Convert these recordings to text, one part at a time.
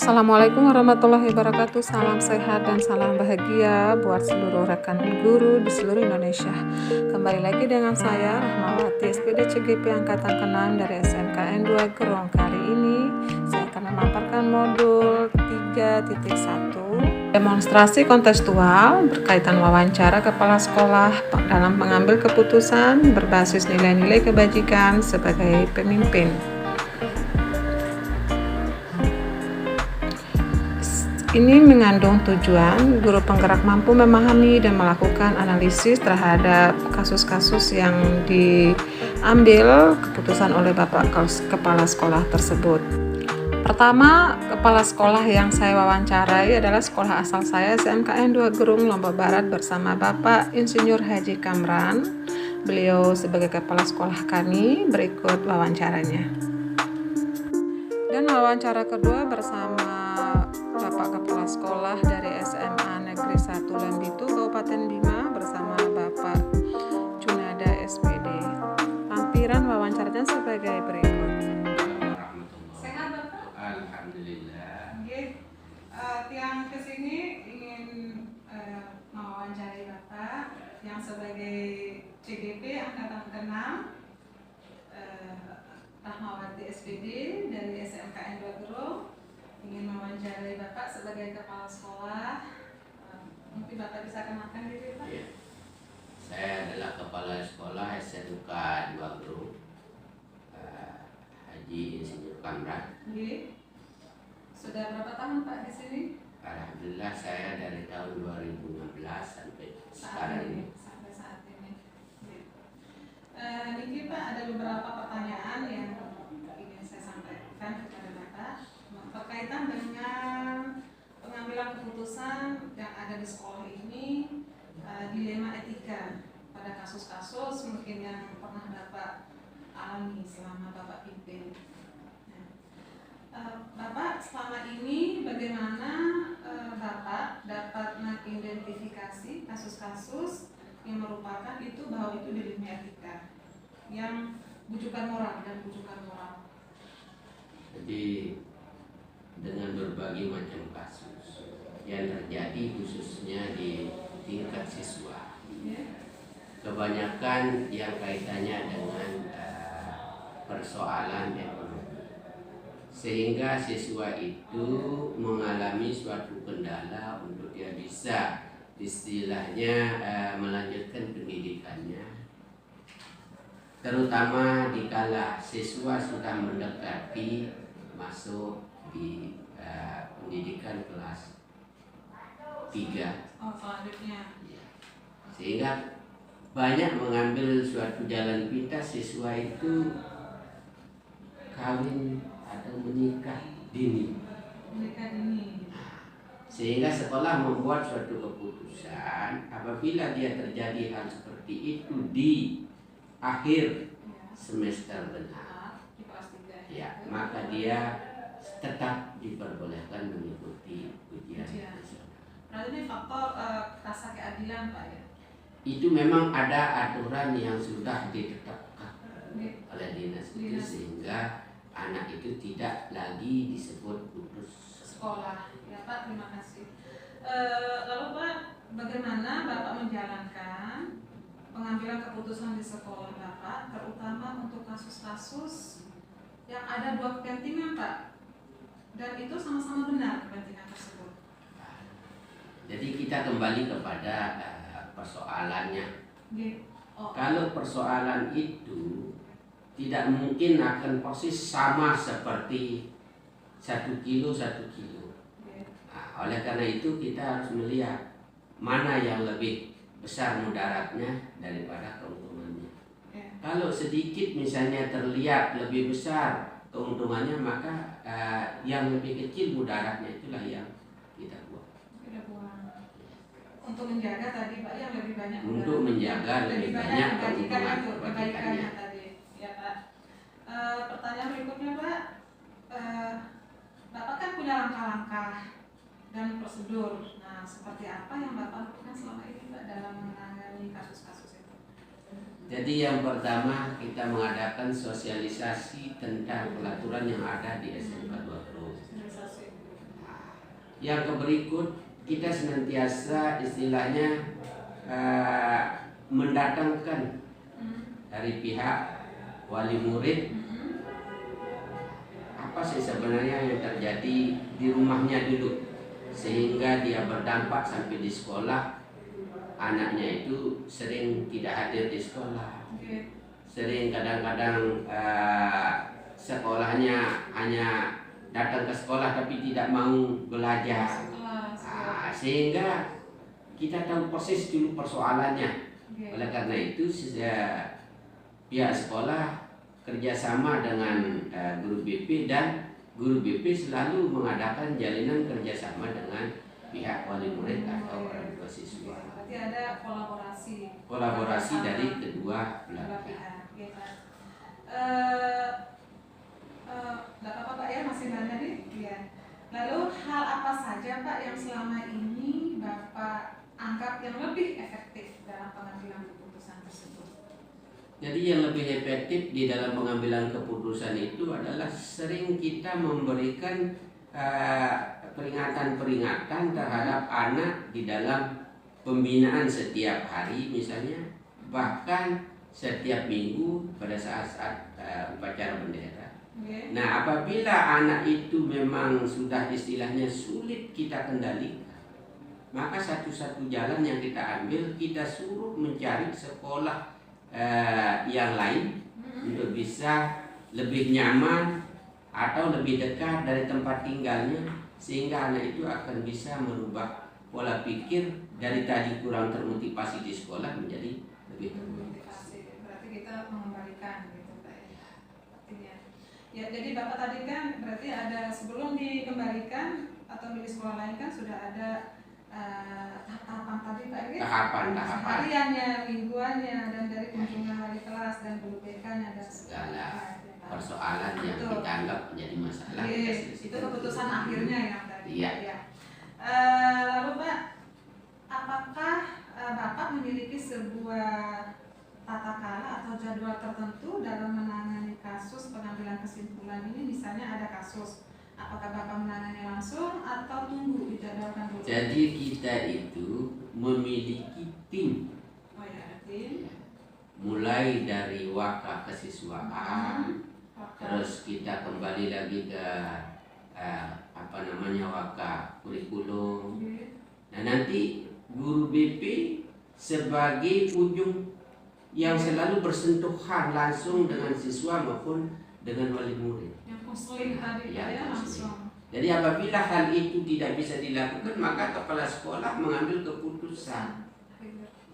Assalamualaikum warahmatullahi wabarakatuh. Salam sehat dan salam bahagia buat seluruh rekan guru di seluruh Indonesia. Kembali lagi dengan saya Rahmawati, SPD CGP Angkatan ke-6 dari SMKN 2 Gerong. Kali ini saya akan memaparkan modul 3.1 demonstrasi kontekstual berkaitan wawancara kepala sekolah dalam mengambil keputusan berbasis nilai-nilai kebajikan sebagai pemimpin. Ini mengandung tujuan guru penggerak mampu memahami dan melakukan analisis terhadap kasus-kasus yang diambil keputusan oleh Bapak Kepala Sekolah tersebut. Pertama, kepala sekolah yang saya wawancarai adalah sekolah asal saya, SMKN 2 Gerung, Lombok Barat, bersama Bapak Insinyur Haji Kamran. Beliau sebagai kepala sekolah kami, berikut wawancaranya. Dan wawancara kedua bersama Bapak Kepala Sekolah dari SMA Negeri 1 Lambitu, Kabupaten Bima, bersama Bapak Junada SPD. Lampiran wawancaranya sebagai berikut. Sehat Bapak? Alhamdulillah. Yang kesini ingin mewawancarai Bapak yang sebagai CGP Angkatan ke-6, Rahmawati SPD dari SMKN 2 Gerong. Ingin mewawancarai Bapak sebagai kepala sekolah. Mungkin Bapak bisa kenalkan diri Pak? Ya. Saya adalah kepala sekolah SMK 2 Gerung, Haji Insinyur Kamran. Sudah berapa tahun Pak di sini? Alhamdulillah saya dari tahun 2016 sampai sekarang ini. Sampai saat ini. Ini Pak, ada beberapa pertanyaan yang ingin saya sampaikan kepada Bapak berkaitan dengan pengambilan keputusan yang ada di sekolah ini, dilema etika pada kasus-kasus mungkin yang pernah Bapak alami selama Bapak pimpin. Bapak selama ini bagaimana Bapak dapat mengidentifikasi kasus-kasus yang merupakan itu bahwa itu dilema etika yang bujukan moral dan bujukan moral. Jadi dengan berbagai macam kasus yang terjadi khususnya di tingkat siswa, kebanyakan yang kaitannya dengan persoalan ekonomi, sehingga siswa itu mengalami suatu kendala untuk dia bisa istilahnya melanjutkan pendidikannya, terutama dikala siswa sudah mendekati masuk di pendidikan kelas 3. Selanjutnya. Sehingga banyak mengambil suatu jalan pintas, siswa itu kawin atau menikah dini. Sehingga sekolah membuat suatu keputusan apabila dia terjadi hal seperti itu di akhir semester genap, ya, maka dia tetap diperbolehkan mengikuti ujian. Berarti ini faktor rasa keadilan Pak ya? Itu memang ada aturan yang sudah ditetapkan oleh dinas itu, sehingga anak itu tidak lagi disebut putus sekolah. Ya Pak, terima kasih. Lalu Pak, bagaimana Bapak menjalankan pengambilan keputusan di sekolah Bapak, terutama untuk kasus-kasus yang ada dua kepentingan Pak, dan itu sama-sama benar kepentingan tersebut? Jadi kita kembali kepada persoalannya. Kalau persoalan itu tidak mungkin akan persis sama seperti 1 kilo 1 kilo. Nah, oleh karena itu kita harus melihat mana yang lebih besar mudaratnya daripada keuntungannya. Kalau sedikit misalnya terlihat lebih besar keuntungannya, maka yang lebih kecil mudaratnya itulah yang kita buang. Untuk menjaga tadi Pak yang lebih banyak. Untuk menjaga lebih banyak keuntungan kebaikannya tadi, ya Pak. Pertanyaan berikutnya Pak, Bapak kan punya langkah-langkah dan prosedur. Nah, seperti apa yang Bapak lakukan selama ini Pak dalam menangani kasus-kasus itu? Jadi yang pertama kita mengadakan sosialisasi tentang pelaturan yang ada di SMK 2 Gerung. Yang berikut, kita senantiasa istilahnya mendatangkan dari pihak wali murid apa sih sebenarnya yang terjadi di rumahnya dulu, sehingga dia berdampak sampai di sekolah. Anaknya itu sering tidak hadir di sekolah, sering kadang-kadang sekolahnya hanya datang ke sekolah tapi tidak mau belajar. Sehingga kita tahu persis dulu persoalannya. Oleh karena itu pihak sekolah kerjasama dengan guru BP, dan guru BP selalu mengadakan jalinan kerjasama dengan pihak wali murid atau orang tua siswa. Berarti ada kolaborasi dari kedua belah pihak. Tidak apa-apa Pak ya, masih nanya nih. Ya. Lalu hal apa saja Pak yang selama ini Bapak anggap yang lebih efektif dalam pengambilan keputusan tersebut? Jadi yang lebih efektif di dalam pengambilan keputusan itu adalah sering kita memberikan peringatan-peringatan terhadap anak di dalam pembinaan setiap hari misalnya, bahkan setiap minggu pada saat-saat upacara bendera. Nah, apabila anak itu memang sudah istilahnya sulit kita kendalikan, maka satu-satu jalan yang kita ambil, kita suruh mencari sekolah yang lain untuk bisa lebih nyaman atau lebih dekat dari tempat tinggalnya, sehingga anak itu akan bisa merubah pola pikir dari tadi kurang termotivasi di sekolah menjadi lebih termotivasi. Berarti kita mengembalikan gitu Pak ya. Ya, jadi Bapak tadi kan berarti ada sebelum dikembalikan atau milih sekolah lain kan sudah ada tahapan tadi Pak ya? Tahapan. Hariannya, mingguannya, dan dari kunjungan hari kelas dan guru BK-nya dan segala persoalan yang betul. kita anggap menjadi masalah. Itu keputusan akhirnya yang tadi. Iya. Ya. Lalu Pak, apakah Bapak memiliki sebuah tata cara atau jadwal tertentu dalam menangani kasus pengambilan kesimpulan ini? Misalnya ada kasus, apakah Bapak menangani langsung atau tunggu dijadwalkan dulu? Jadi kita itu memiliki tim. Oh ya, tim. Mulai dari waka kesiswaan, terus kita kembali lagi ke waka kurikulum. Nah, nanti guru BP sebagai ujung yang selalu bersentuhan langsung dengan siswa maupun dengan wali murid. Yang konseling tadi ya, langsung. Jadi apabila hal itu tidak bisa dilakukan, maka kepala sekolah mengambil keputusan.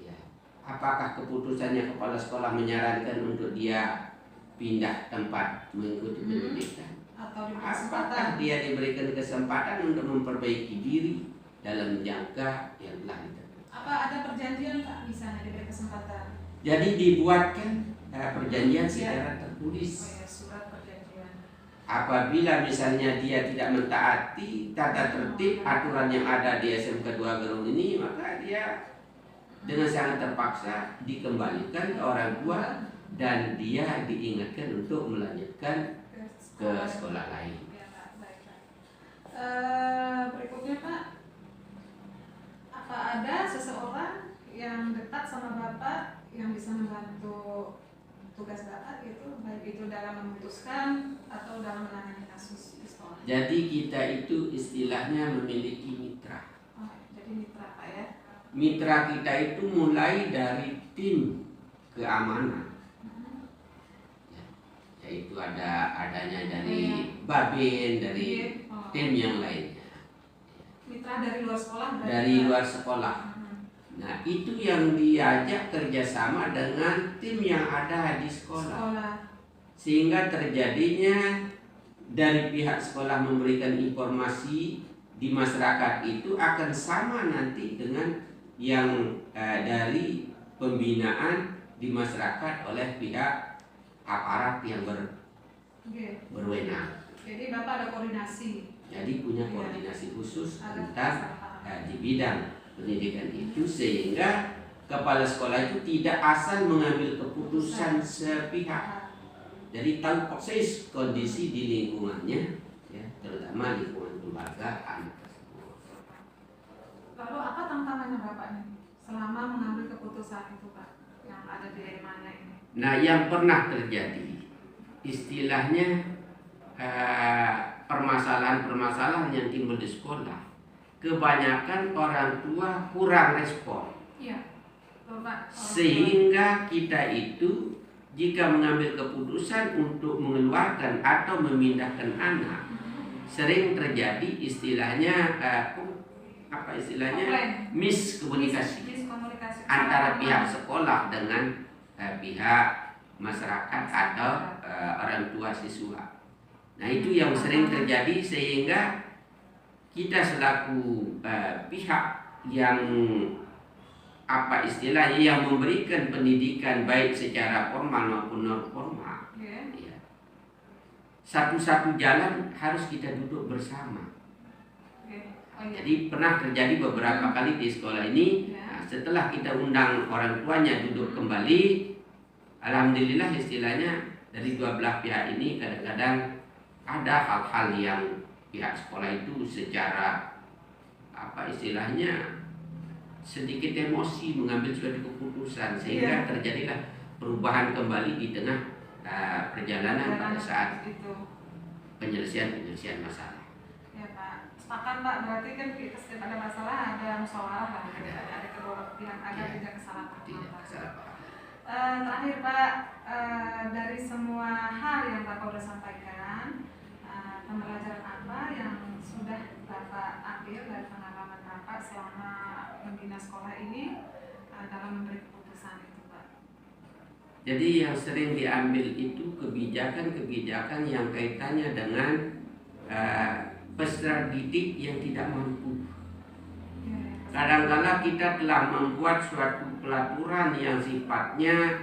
Ya. Apakah keputusannya kepala sekolah menyarankan untuk dia pindah tempat mengikuti pendidikan? Apakah dia diberikan kesempatan untuk memperbaiki diri dalam jangka yang telah ditentukan? Apa ada perjanjian Pak misalnya diberi kesempatan? Jadi dibuatkan perjanjian secara tertulis. Oh ya, surat perjanjian. Apabila misalnya dia tidak mentaati tata tertib aturan yang ada di SMK 2 Gerung ini, maka dia dengan sangat terpaksa dikembalikan ke orang tua dan dia diingatkan untuk melanjutkan ke sekolah lain. Ya, Pak. Baik, Pak. Berikutnya Pak, apa ada seseorang yang dekat sama Bapak yang bisa membantu tugas Bapak gitu, baik itu dalam memutuskan atau dalam menangani kasus di sekolah? Jadi kita itu istilahnya memiliki mitra. Oh, jadi mitra Pak ya? Mitra kita itu mulai dari tim keamanan. Yaitu adanya dari Babin, dari tim yang lainnya. Mitra dari luar sekolah? Dari luar sekolah. Nah, itu yang diajak kerjasama dengan tim yang ada di sekolah. Sehingga terjadinya dari pihak sekolah memberikan informasi di masyarakat itu akan sama nanti dengan yang dari pembinaan di masyarakat oleh pihak aparat yang berwenang. Jadi Bapak ada koordinasi. Jadi punya koordinasi khusus tentang di bidang pendidikan itu, sehingga kepala sekolah itu tidak asal mengambil keputusan sepihak. Jadi tahu persis kondisi di lingkungannya, ya, terutama lingkungan keluarga anak tersebut. tantangannya Bapak nih selama mengambil keputusan itu Pak yang ada di mana ini? Nah, yang pernah terjadi istilahnya permasalahan-permasalahan yang timbul di sekolah, kebanyakan orang tua kurang respon. Iya, betul Pak. Sehingga kita itu jika mengambil keputusan untuk mengeluarkan atau memindahkan anak, sering terjadi istilahnya miskomunikasi antara pihak sekolah dengan pihak masyarakat atau orang tua siswa. Nah, itu yang sering terjadi sehingga kita selaku pihak yang yang memberikan pendidikan baik secara formal maupun non formal, ya, satu-satu jalan harus kita duduk bersama. Jadi pernah terjadi beberapa kali di sekolah ini, nah, setelah kita undang orang tuanya duduk kembali, alhamdulillah istilahnya dari dua belah pihak ini kadang-kadang ada hal-hal yang pihak sekolah itu secara sedikit emosi mengambil suatu keputusan sehingga terjadilah perubahan kembali di tengah perjalanan pada saat penyelesaian masalah. Ya Pak, sepakat Pak. Berarti kan kita setiap ada masalah ada musyawarah lah, ada kedua pihak agar tidak kesalahpahaman. Terakhir Pak, dari semua hal yang Bapak sudah sampaikan, pembelajaran apa yang sudah Bapak ambil dari pengalaman Bapak selama membina sekolah ini dalam memberi keputusan itu Pak? Jadi yang sering diambil itu kebijakan-kebijakan yang kaitannya dengan peserta didik yang tidak mampu. Kadang-kala kita telah membuat suatu pelaturan yang sifatnya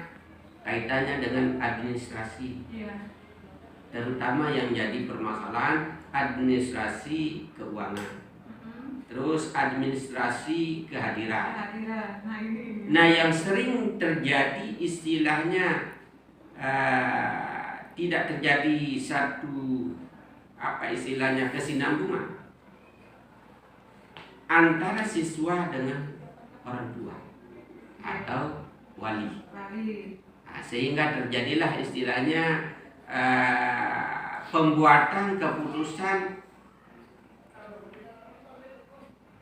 kaitannya dengan administrasi, terutama yang jadi permasalahan administrasi keuangan, terus administrasi kehadiran. Nah, yang sering terjadi istilahnya tidak terjadi satu kesinambungan antara siswa dengan orang tua atau wali. Nah, sehingga terjadilah istilahnya pembuatan keputusan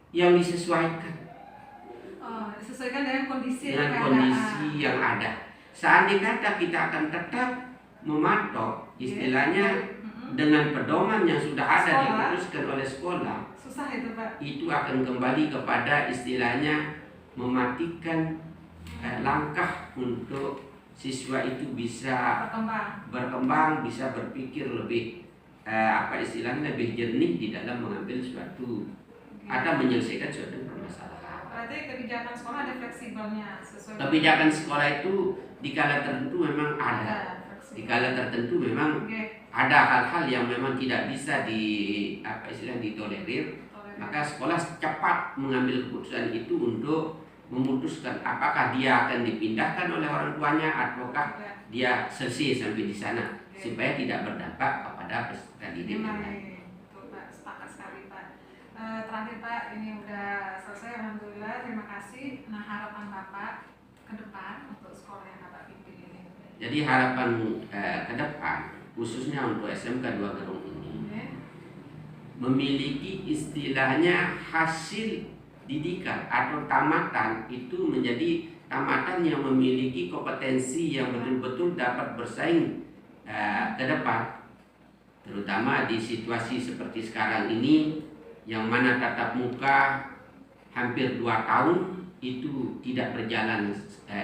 yang disesuaikan dengan kondisi yang ada. Seandainya kita akan tetap mematok istilahnya dengan pedoman yang sudah ada diputuskan oleh sekolah, susah itu Pak. Itu akan kembali kepada istilahnya mematikan langkah untuk siswa itu bisa berkembang, bisa berpikir lebih lebih jernih di dalam mengambil suatu atau menyelesaikan suatu permasalahan. Berarti kebijakan sekolah ada fleksibelnya sesuai. Kebijakan sekolah itu di kala tertentu memang ada. Di kala tertentu memang ada hal-hal yang memang tidak bisa ditolerir, maka sekolah cepat mengambil keputusan itu untuk memutuskan apakah dia akan dipindahkan oleh orang tuanya ataukah dia selesai sampai di sana supaya tidak berdampak kepada peserta didik yang lain. Betul Pak, sepakat sekali Pak. Terakhir Pak, ini udah selesai alhamdulillah, terima kasih. Nah, harapan Bapak ke depan untuk sekolah yang Bapak pimpin ini. Jadi harapan ke depan khususnya untuk SMK 2 Gerung ini memiliki istilahnya hasil didikan atau tamatan itu menjadi tamatan yang memiliki kompetensi yang betul-betul dapat bersaing ke depan, terutama di situasi seperti sekarang ini yang mana tatap muka hampir 2 tahun itu tidak berjalan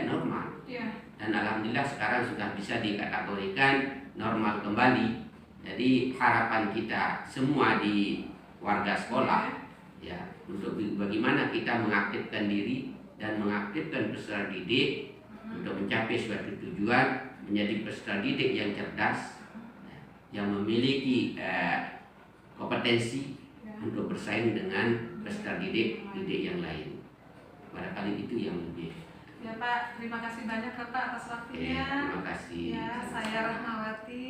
normal. Dan alhamdulillah sekarang sudah bisa dikategorikan normal kembali. Jadi harapan kita semua di warga sekolah ya, untuk bagaimana kita mengaktifkan diri dan mengaktifkan peserta didik untuk mencapai suatu tujuan menjadi peserta didik yang cerdas, yang memiliki kompetensi untuk bersaing dengan peserta didik yang lain. Barangkali itu yang lebih. Ya Pak, terima kasih banyak Pak atas waktunya. Terima kasih. Ya, saya Rahmawati,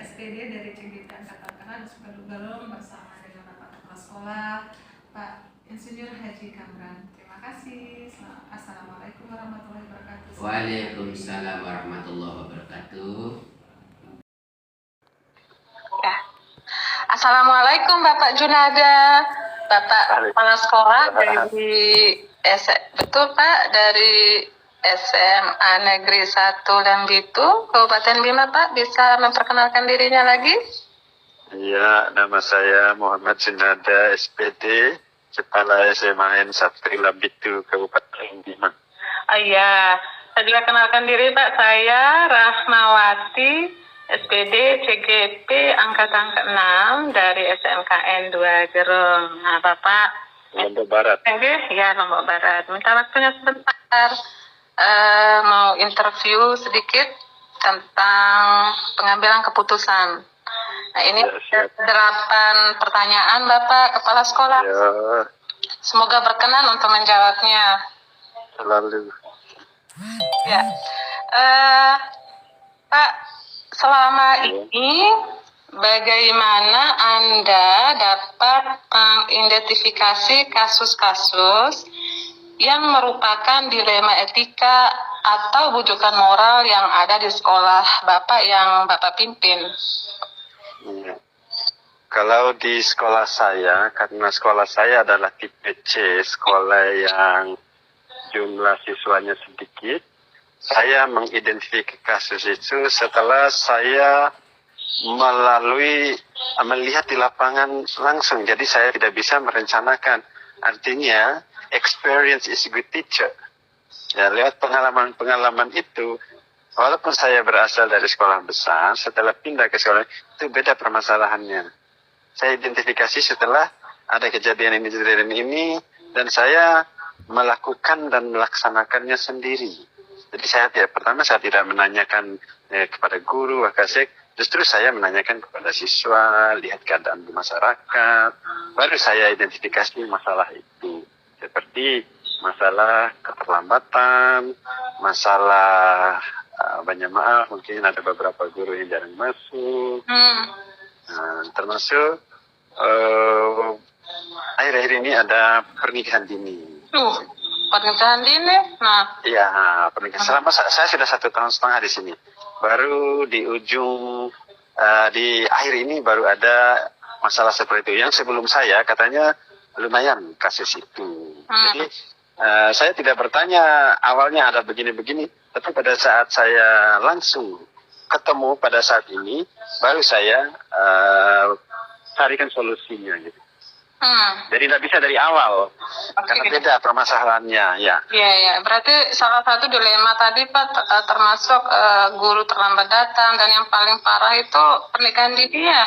SPD dari CGT Angkatan Darat Sukadugalung bersama dengan Bapak Kepala Sekolah Pak Insinyur Haji Kamran. Terima kasih. Assalamualaikum warahmatullahi wabarakatuh. Waalaikumsalam warahmatullahi wabarakatuh. Ya. Assalamualaikum Bapak Junada, Bapak kepala sekolah dari betul Pak, dari SMA Negeri 1 Lembitu, Kabupaten Bima Pak, bisa memperkenalkan dirinya lagi? Iya, nama saya Muhammad Junada SPD, Kepala SMA N1 Lembitu, Kabupaten Bima. Oh iya, saya juga kenalkan diri Pak, saya Rahmawati, SPD CGP angkatan ke-6 dari SMKN 2 Gerong. Nah Bapak, Lombok Barat. Ya Lombok Barat. Minta waktunya sebentar. Mau interview sedikit tentang pengambilan keputusan. Nah ini Ya, 8 pertanyaan Bapak Kepala Sekolah. Ya, Semoga berkenan untuk menjawabnya. selalu. Ya, Pak, selama ini bagaimana Anda dapat mengidentifikasi kasus-kasus yang merupakan dilema etika atau bujukan moral yang ada di sekolah Bapak yang Bapak pimpin? Iya. Kalau di sekolah saya, karena sekolah saya adalah tipe C, sekolah yang jumlah siswanya sedikit, saya mengidentifikasi kasus itu setelah saya melihat di lapangan langsung. Jadi saya tidak bisa merencanakan. Artinya, experience is a good teacher. Ya, lewat pengalaman-pengalaman itu, walaupun saya berasal dari sekolah besar, setelah pindah ke sekolah itu beda permasalahannya. Saya identifikasi setelah ada kejadian ini, dan saya melakukan dan melaksanakannya sendiri. Jadi saya tidak menanyakan kepada guru, wakasek, justru saya menanyakan kepada siswa, lihat keadaan di masyarakat, baru saya identifikasi masalah itu. Seperti masalah keterlambatan, masalah banyak maaf, mungkin ada beberapa guru yang jarang masuk, termasuk akhir-akhir ini ada pernikahan dini. Pernikahan dini? Nah, Iya, pernikahan. Selama saya sudah 1,5 tahun di sini. Baru di ujung di akhir ini baru ada masalah seperti itu. Yang sebelum saya katanya lumayan kasus itu. Jadi saya tidak bertanya awalnya ada begini-begini, tapi pada saat saya langsung ketemu pada saat ini, baru saya carikan solusinya gitu. Jadi tidak bisa dari awal, karena beda permasalahannya, ya. Iya. Berarti salah satu dilema tadi Pak termasuk guru terlambat datang, dan yang paling parah itu pernikahan dini ya?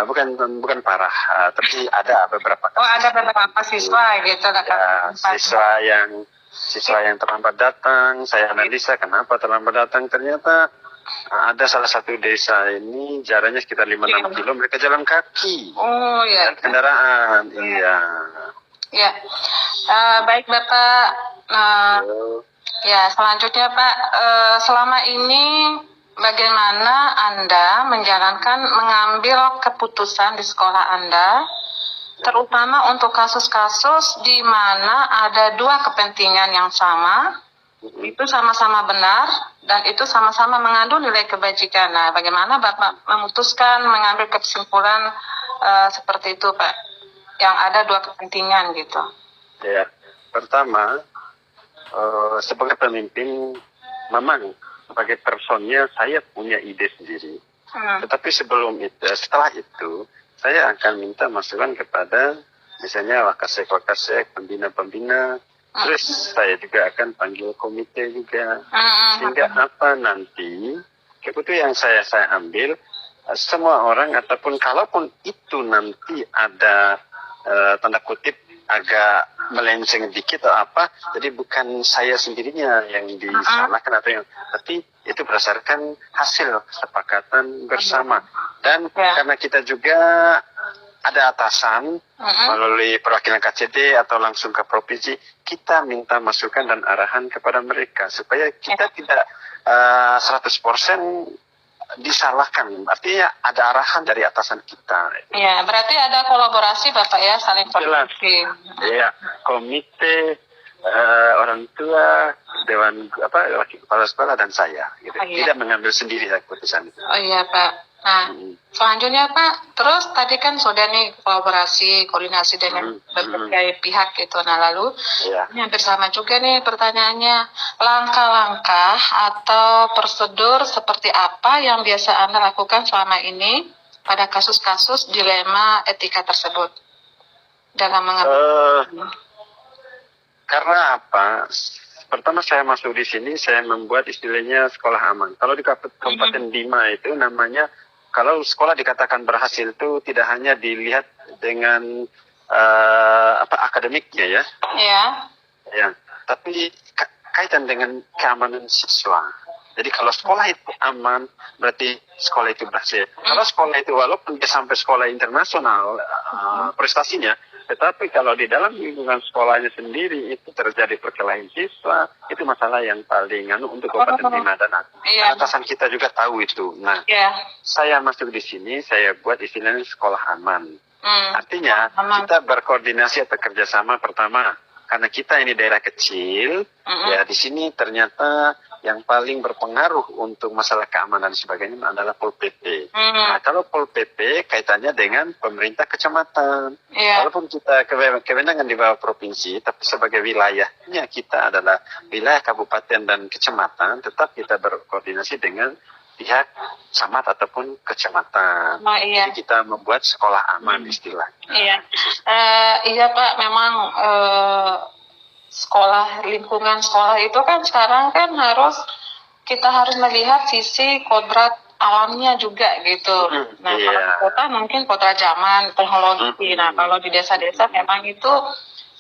Bukan parah, tapi ada beberapa kasus. Oh, ada beberapa siswa gitu kan? Ya, siswa yang terlambat datang. Saya analisa kenapa terlambat datang. Ternyata ada salah satu desa ini jaraknya sekitar 5-6 kilo, mereka jalan kaki. Oh ya. Kendaraan, iya. Ya, baik Bapak. Ya, selanjutnya Pak, selama ini bagaimana Anda mengambil keputusan di sekolah Anda, terutama untuk kasus-kasus di mana ada dua kepentingan yang sama, itu sama-sama benar, dan itu sama-sama mengandung nilai kebajikan. Nah, bagaimana Bapak memutuskan mengambil kesimpulan seperti itu Pak, yang ada dua kepentingan gitu? Ya, pertama, sebagai pemimpin, memang sebagai personnya saya punya ide sendiri. Tetapi setelah itu, saya akan minta masukan kepada misalnya wakasek, pembina-pembina. Terus saya juga akan panggil komite juga. Sehingga apa nanti, keputusan yang saya ambil, semua orang ataupun kalaupun itu nanti ada tanda kutip agak melenceng dikit atau apa, jadi bukan saya sendirinya yang disalahkan atau yang, tapi itu berdasarkan hasil kesepakatan bersama. Dan karena kita juga ada atasan melalui perwakilan KCD atau langsung ke provinsi, kita minta masukan dan arahan kepada mereka supaya kita tidak 100% disalahkan. Artinya ada arahan dari atasan kita. Ya, berarti ada kolaborasi Bapak ya, saling Jelas. koordinasi. Ya, komite orang tua, dewan wakil kepala sekolah dan saya, gitu. Oh, iya. Tidak mengambil sendiri keputusan itu. Oh iya Pak. Nah, selanjutnya Pak, terus tadi kan sudah nih kolaborasi, koordinasi dengan berbagai pihak gitu. Nah lalu, Ya. ini hampir sama juga nih pertanyaannya. Langkah-langkah atau prosedur seperti apa yang biasa Anda lakukan selama ini pada kasus-kasus dilema etika tersebut? Dalam mengambil Karena apa? Pertama saya masuk di sini, saya membuat istilahnya sekolah aman. Kalau di Kabupaten Bima itu namanya, kalau sekolah dikatakan berhasil itu tidak hanya dilihat dengan akademiknya ya, ya, tapi kaitan dengan keamanan siswa. Jadi kalau sekolah itu aman, berarti sekolah itu berhasil. Kalau sekolah itu walaupun dia sampai sekolah internasional prestasinya, tetapi kalau di dalam lingkungan sekolahnya sendiri itu terjadi perkelahian siswa, itu masalah yang paling untuk Kabupaten Bima dan atasan kita juga tahu itu. Nah, saya masuk di sini, saya buat istilahnya sekolah aman. Artinya kita berkoordinasi atau kerjasama pertama, karena kita ini daerah kecil, ya di sini ternyata yang paling berpengaruh untuk masalah keamanan dan sebagainya adalah Pol PP. Nah, kalau Pol PP kaitannya dengan pemerintah kecamatan. Walaupun kita kewenangan di bawah provinsi, tapi sebagai wilayahnya kita adalah wilayah kabupaten dan kecamatan, tetap kita berkoordinasi dengan pihak camat ataupun kecamatan. Jadi kita membuat sekolah aman istilahnya. Iya Pak, memang sekolah, lingkungan sekolah itu kan sekarang kan kita harus melihat sisi kodrat alamnya juga gitu. Nah, kalau kota mungkin kodrat zaman, teknologi. Nah, kalau di desa-desa memang itu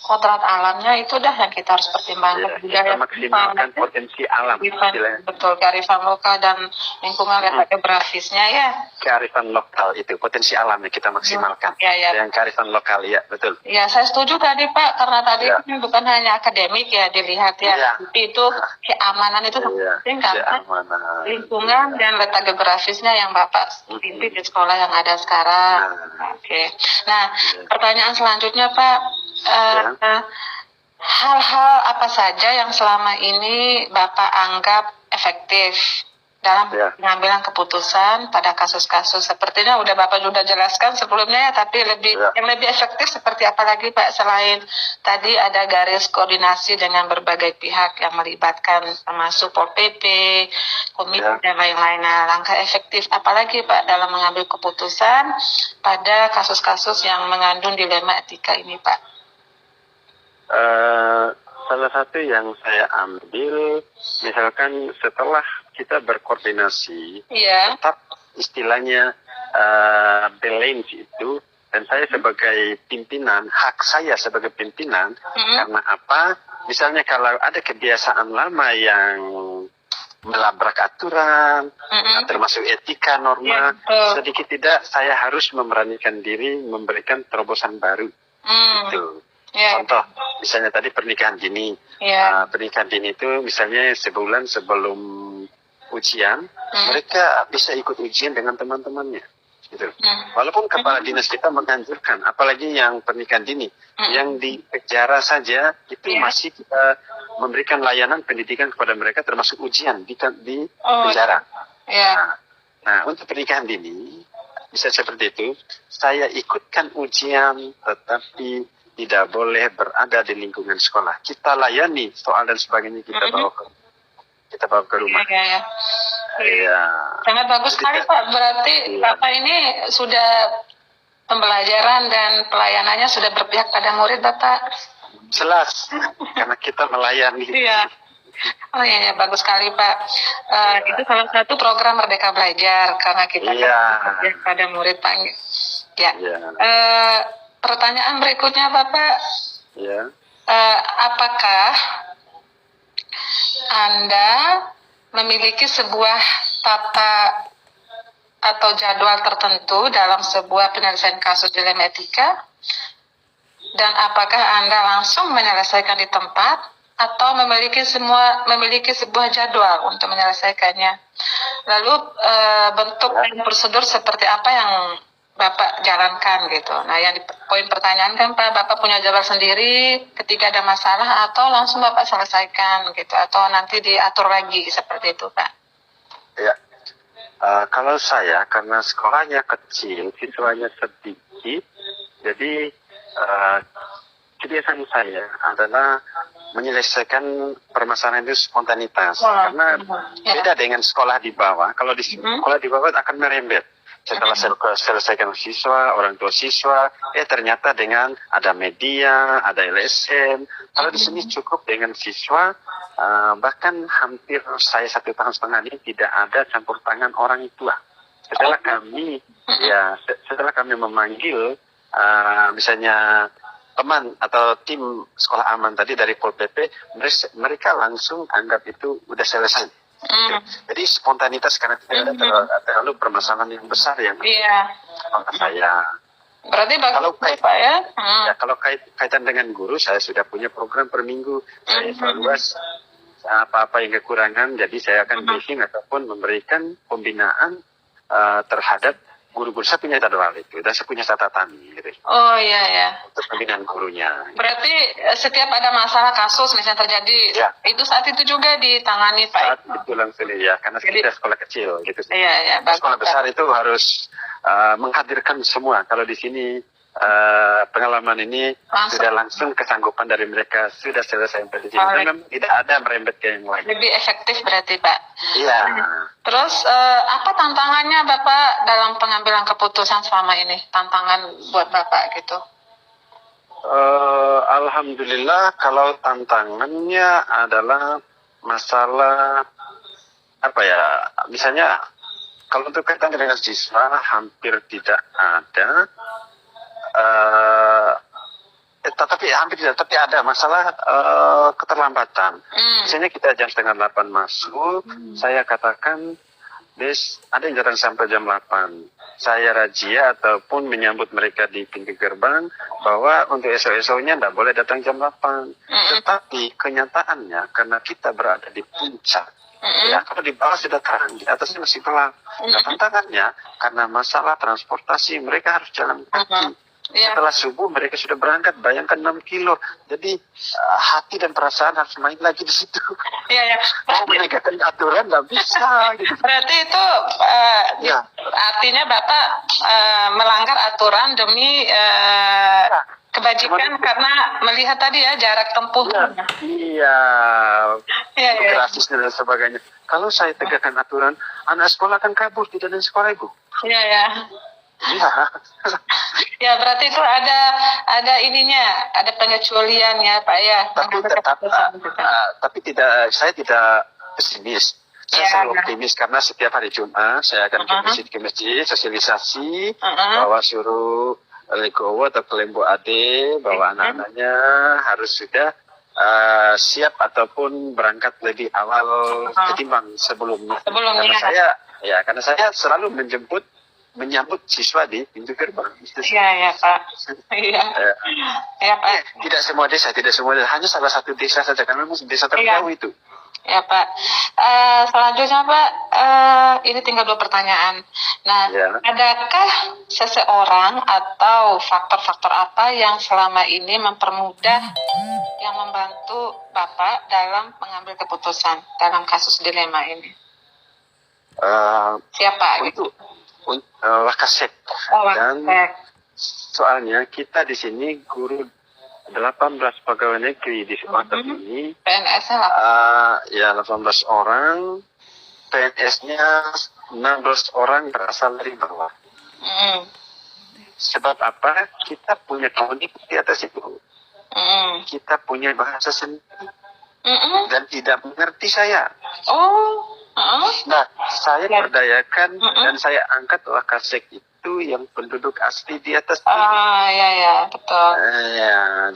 kodrat alamnya itu dah yang kita harus pertimbangkan. Kita maksimalkan potensi alam. Betul, kearifan lokal dan lingkungan letak geografisnya ya. Kearifan lokal itu, potensi alamnya kita maksimalkan. Yang kearifan lokal, ya betul. Ya, saya setuju tadi Pak, karena tadi bukan hanya akademik ya dilihat ya, tapi itu keamanan itu penting karena lingkungan dan letak geografisnya yang Bapak pimpin di sekolah yang ada sekarang. Oke. Nah, pertanyaan selanjutnya Pak. Hal-hal apa saja yang selama ini Bapak anggap efektif dalam pengambilan keputusan pada kasus-kasus sepertinya udah Bapak sudah jelaskan sebelumnya ya, tapi yang lebih efektif seperti apa lagi Pak selain tadi ada garis koordinasi dengan berbagai pihak yang melibatkan termasuk Pol PP, komite dan lain-lain. Nah, langkah efektif apalagi Pak dalam mengambil keputusan pada kasus-kasus yang mengandung dilema etika ini Pak? Salah satu yang saya ambil, misalkan setelah kita berkoordinasi, tetap istilahnya balance itu, dan saya sebagai pimpinan, hak saya sebagai pimpinan, karena apa? Misalnya kalau ada kebiasaan lama yang melabrak aturan, termasuk etika, norma, sedikit tidak saya harus memberanikan diri memberikan terobosan baru. Itu. Contoh, misalnya tadi pernikahan dini. Pernikahan dini itu misalnya sebulan sebelum ujian, mereka bisa ikut ujian dengan teman-temannya. Gitu. Walaupun kepala dinas kita menganjurkan, apalagi yang pernikahan dini, yang di penjara saja itu masih kita memberikan layanan pendidikan kepada mereka, termasuk ujian di penjara. Nah, untuk pernikahan dini bisa seperti itu. Saya ikutkan ujian, tetapi tidak boleh berada di lingkungan sekolah. Kita layani soal dan sebagainya, kita bawa ke rumah. Sangat bagus sekali Pak. Berarti Bapak ini sudah pembelajaran dan pelayanannya sudah berpihak pada murid Bapak. Jelas, karena kita melayani. Oh iya, bagus sekali Pak. Itu salah satu program Merdeka Belajar karena kita berpihak pada murid Pak. Pertanyaan berikutnya Bapak, apakah Anda memiliki sebuah tata atau jadwal tertentu dalam sebuah penyelesaian kasus dilema etika? Dan apakah Anda langsung menyelesaikan di tempat atau memiliki sebuah jadwal untuk menyelesaikannya. Lalu bentuk dan prosedur seperti apa yang Bapak jalankan gitu. Nah, yang poin pertanyaan kan Pak, Bapak punya jadwal sendiri ketika ada masalah atau langsung Bapak selesaikan gitu, atau nanti diatur lagi seperti itu Pak? Ya, kalau saya karena sekolahnya kecil, siswanya sedikit, jadi kebiasaan saya adalah menyelesaikan permasalahan itu spontanitas. Karena beda dengan sekolah di bawah. Kalau di sekolah di bawah akan merembet. Setelah selesaikan siswa, orang tua siswa, ternyata dengan ada media, ada LSM. Kalau di sini cukup dengan siswa, bahkan hampir saya 1,5 tahun ini tidak ada campur tangan orang tua. Setelah kami memanggil, misalnya teman atau tim sekolah aman tadi dari Pol PP, mereka langsung anggap itu udah selesai. Gitu. Jadi spontanitas karena tidak ada terlalu permasalahan yang besar yang saya. Berarti kalau Pak ya? Kalau kaitan dengan guru, saya sudah punya program per minggu. Saya evaluasi apa-apa yang kekurangan, jadi saya akan briefing ataupun memberikan pembinaan terhadap guru-guru. Saya punya jadwal itu, dan saya punya catatan gitu. Oh iya. Untuk pembinaan gurunya. Berarti setiap ada masalah kasus misalnya terjadi, itu saat itu juga ditangani Pak? Saat itu langsung ya, karena kita sekolah kecil gitu sih. Iya. Sekolah besar itu harus menghadirkan semua. Kalau di sini pengalaman ini sudah langsung kesanggupan dari mereka, sudah selesai sampai di sini. Memang tidak ada merembet ke yang lain. Lebih efektif berarti Pak? Iya. Terus apa tantangannya Bapak dalam pengambilan keputusan selama ini? Tantangan buat Bapak gitu? Alhamdulillah, kalau tantangannya adalah masalah misalnya kalau untuk kaitan dengan siswa hampir tidak ada. Tapi ada masalah keterlambatan. Misalnya kita jam 7:30 masuk, saya katakan, ada yang datang sampai jam 8. Saya razia ataupun menyambut mereka di pintu gerbang bahwa untuk esok-esoknya tidak boleh datang jam 8. Tetapi kenyataannya karena kita berada di puncak, kalau di bawah sudah terang, di atasnya masih gelap. Tantangannya karena masalah transportasi, mereka harus jalan kaki. Setelah subuh mereka sudah berangkat, bayangkan 6 kilo. Jadi hati dan perasaan harus main lagi di situ. Mau menegakkan aturan nggak bisa. Gitu. Berarti itu artinya Bapak melanggar aturan demi kebajikan karena melihat tadi ya jarak tempuhnya. Gratis dan sebagainya. Kalau saya tegakkan aturan, anak sekolah akan kabur, tidak ada sekolah Ibu. Ya berarti itu ada ininya, ada pengecualian ya Pak ya. Tapi saya tidak pesimis. Saya selalu optimis karena setiap hari Jumat saya akan ke masjid, sosialisasi bahwa suruh Legowo atau Kelembo Ade bahwa anak-anaknya harus sudah siap ataupun berangkat lebih awal ketimbang sebelumnya. Karena saya selalu menyambut siswa di pintu gerbang. Iya Pak. Pak. Tidak semua desa, hanya salah satu desa saja karena memang desa terjauh itu. Ya Pak. Selanjutnya Pak, ini tinggal 2 pertanyaan. Nah, adakah seseorang atau faktor-faktor apa yang selama ini mempermudah, yang membantu Bapak dalam mengambil keputusan dalam kasus dilema ini? Siapa? Wakasek. Dan soalnya kita di sini guru 18 pegawai negeri di Sumatera ini. PNS-nya 18 orang. PNS-nya 16 orang berasal dari bawah. Sebab apa? Kita punya komunitas di atas itu. Kita punya bahasa sendiri. Dan tidak mengerti saya. Nah, saya berdayakan dan saya angkat Wakasek itu yang penduduk asli di atas ini. Betul.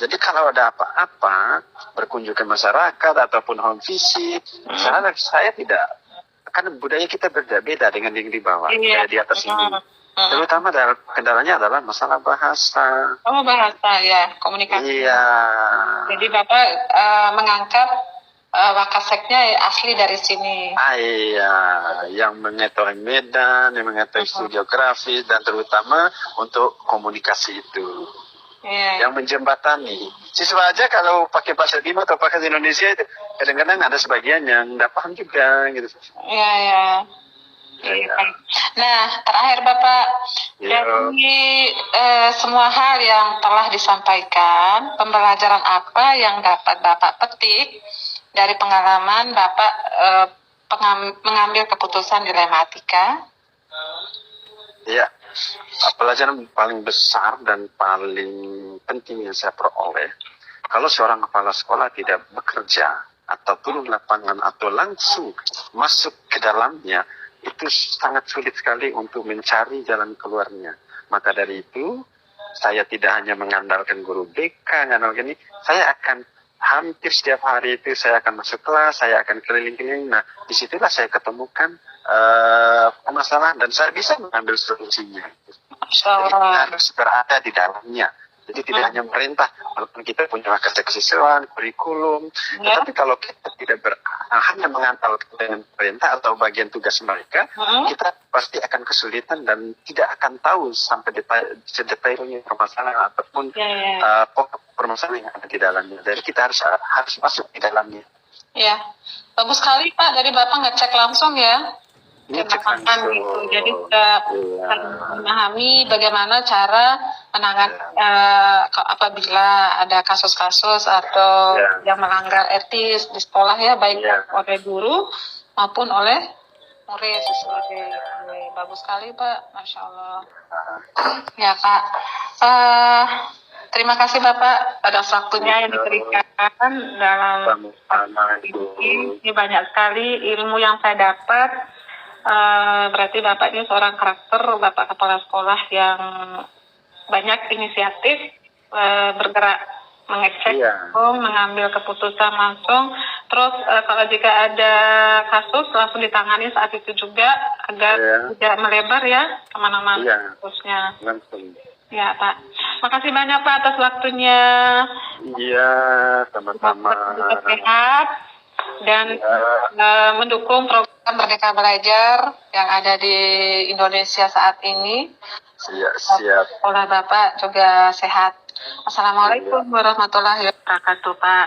Jadi kalau ada apa-apa, berkunjung ke masyarakat ataupun home visit, saya tidak, karena budaya kita berbeda dengan yang di bawah, di atas ini. Terutama kendalanya adalah masalah bahasa. Oh, bahasa ya, komunikasi. Iya. Jadi Bapak mengangkat Wakaseknya asli dari sini. Iya, yang mengetahui medan, yang mengetahui studi geografi, dan terutama untuk komunikasi itu. Iya. Yang menjembatani. Siswa aja kalau pakai bahasa Bima atau pakai Indonesia itu kadang-kadang ada sebagian yang tidak paham juga gitu. Iya, iya. Iya. Nah, terakhir Bapak, Iya. dari semua hal yang telah disampaikan, pembelajaran apa yang dapat Bapak petik dari pengalaman Bapak mengambil keputusan dilematika? Iya. Pelajaran paling besar dan paling penting yang saya peroleh, kalau seorang kepala sekolah tidak bekerja atau turun lapangan atau langsung masuk ke dalamnya, itu sangat sulit sekali untuk mencari jalan keluarnya. Maka dari itu, saya tidak hanya mengandalkan guru BK, mengandalkan ini, saya akan hampir setiap hari itu saya akan masuk kelas, saya akan keliling-keliling. Nah, disitulah saya ketemukan permasalahan dan saya bisa mengambil solusinya. Jadi harus berada di dalamnya. Jadi tidak hanya merintah, walaupun kita punya kesiswaan, kurikulum, tetapi kalau kita tidak hanya mengandalkan dengan perintah atau bagian tugas mereka, kita pasti akan kesulitan dan tidak akan tahu sampai sedetailnya permasalahan ataupun pokok permasalahan yang ada di dalamnya. Jadi kita harus masuk di dalamnya. Ya, bagus sekali Pak, dari Bapak ngecek langsung ya. Ngecek langsung. gitu. Jadi kita memahami bagaimana cara menangani apabila ada kasus-kasus atau yang melanggar etis di sekolah ya, baik oleh guru maupun oleh murid. Bagus sekali Pak, Masya Allah. Ya Pak, terima kasih Bapak atas waktunya yang diberikan dalam ini. Banyak sekali ilmu yang saya dapat. Berarti Bapak ini seorang karakter, Bapak kepala sekolah yang banyak inisiatif, bergerak, mengecek, mengambil keputusan langsung. Terus kalau jika ada kasus langsung ditangani saat itu juga agar tidak melebar ya kemana-mana kasusnya. Ya Pak, makasih banyak Pak atas waktunya. Iya, sama-sama. Sehat dan mendukung program Merdeka Belajar yang ada di Indonesia saat ini. Siap. Sekolah Bapak juga sehat. Assalamualaikum warahmatullahi wabarakatuh Pak.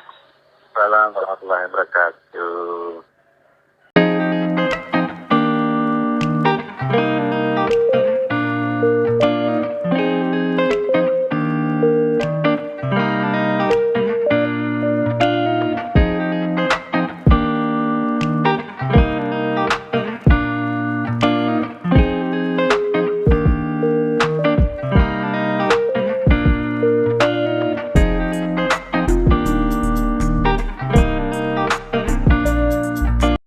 Assalamualaikum warahmatullahi wabarakatuh.